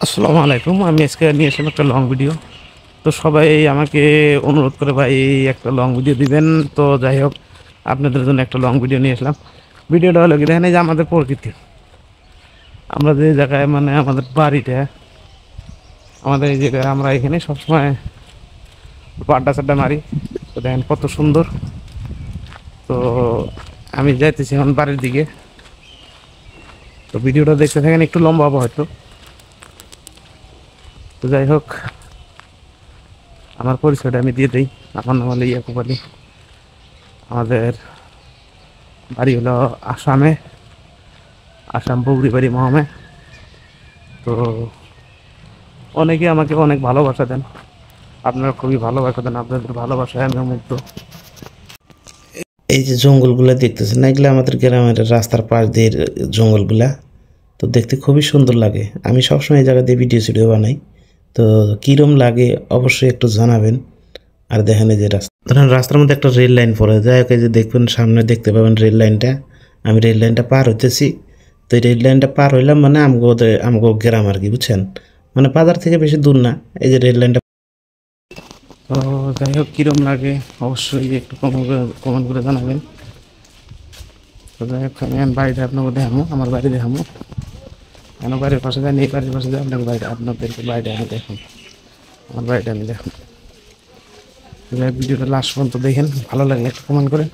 আসসালামু আলাইকুম। আমি আজকে নিয়ে আসলাম একটা লং ভিডিও। তো সবাই আমাকে অনুরোধ করে ভাই একটা লং ভিডিও দিবেন। তো যাই হোক, আপনাদের জন্য একটা লং ভিডিও নিয়ে আসলাম। ভিডিওটা হলো কি, দেখেন এই যে আমাদের প্রকৃতি, আমরা যে জায়গায় মানে আমাদের বাড়িটা, আমাদের এই জায়গায় আমরা এখানে সবসময় আড্ডা চাড্ডা মারি। তো দেখেন কত সুন্দর। তো আমি যাইতেছি এখন বাড়ির দিকে। তো ভিডিওটা দেখতে থাকেন, একটু লম্বা হবে হয়তো। তো যাই হোক, আমার পরিচয়টা আমি দিয়ে দিই। আমার নাম হলো ইয়াকুব আলী। আমাদের বাড়ি হলো আসামে, আসাম বগুড়ি বাড়ি মহামে। তো অনেকে আমাকে অনেক ভালোবাসা দেন, আপনারা খুবই ভালোবাসা দেন, আপনাদের ভালোবাসায় আমি মুগ্ধ। এই যে জঙ্গলগুলা দেখতেছেন না, এগুলো আমাদের গ্রামের রাস্তার পাশ দিয়ে জঙ্গলগুলা। তো দেখতে খুবই সুন্দর লাগে। আমি সবসময় এই জায়গা দিয়ে ভিডিও বানাই। তো কীরম লাগে অবশ্যই একটু জানাবেন। আর দেখেন এই যে রাস্তা, ধরেন রাস্তার মধ্যে একটা রেল লাইন পড়ে যায়, ওকে যে দেখবেন সামনে দেখতে পাবেন রেল লাইনটা। আমি রেল লাইনটা পার হইতেছি। তো এই রেল লাইনটা পার হইলাম মানে আমগো গ্রাম আর কি, বুঝছেন, মানে বাজার থেকে বেশি দূর না। এই যে রেল লাইনটা। তো যাই হোক, কীরম লাগে অবশ্যই একটু কমেন্ট করে জানাবেন। তো যাই হোক, আমি এখন বাড়িটা আপনাকে দেখাবো, আমার বাড়ি দেখাবো। কেন বাড়ির পাশে যাই, এই বাড়ির পাশে যাই, আপনাকে বাড়িটা, আপনাদেরকে বাড়িটা আমি দেখুন, আমার বাড়িটা আমি দেখুন। ভিডিওটা লাস্ট পর্যন্ত দেখেন, ভালো লাগলে একটু কমেন্ট করে।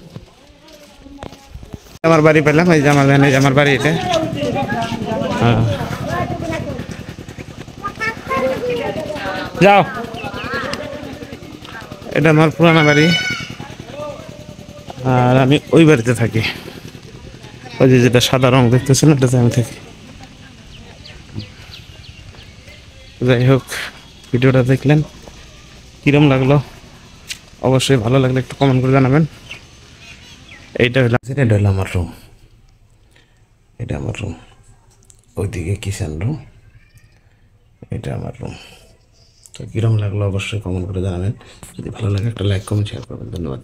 আমার বাড়ি পেলাম, এই যে আমার ভ্যান, এই যে আমার বাড়ি এটা। হ্যাঁ, যাও, এটা আমার পুরানো বাড়ি। আর আমি ওই বাড়িতে থাকি, ওই যে যেটা সাদা রং দেখতেছেন, ওটাতে আমি থাকি। যাই হোক, ভিডিওটা দেখলেন, কিরম লাগলো অবশ্যই ভালো লাগলে একটু কমেন্ট করে জানাবেন। এটা হলো আমার রুম, এটা আমার রুম, ওইদিকে কিচেন রুম, এটা আমার রুম। তো কীরকম লাগলো অবশ্যই কমেন্ট করে জানাবেন। যদি ভালো লাগে একটা লাইক কমেন্ট শেয়ার করবেন। ধন্যবাদ।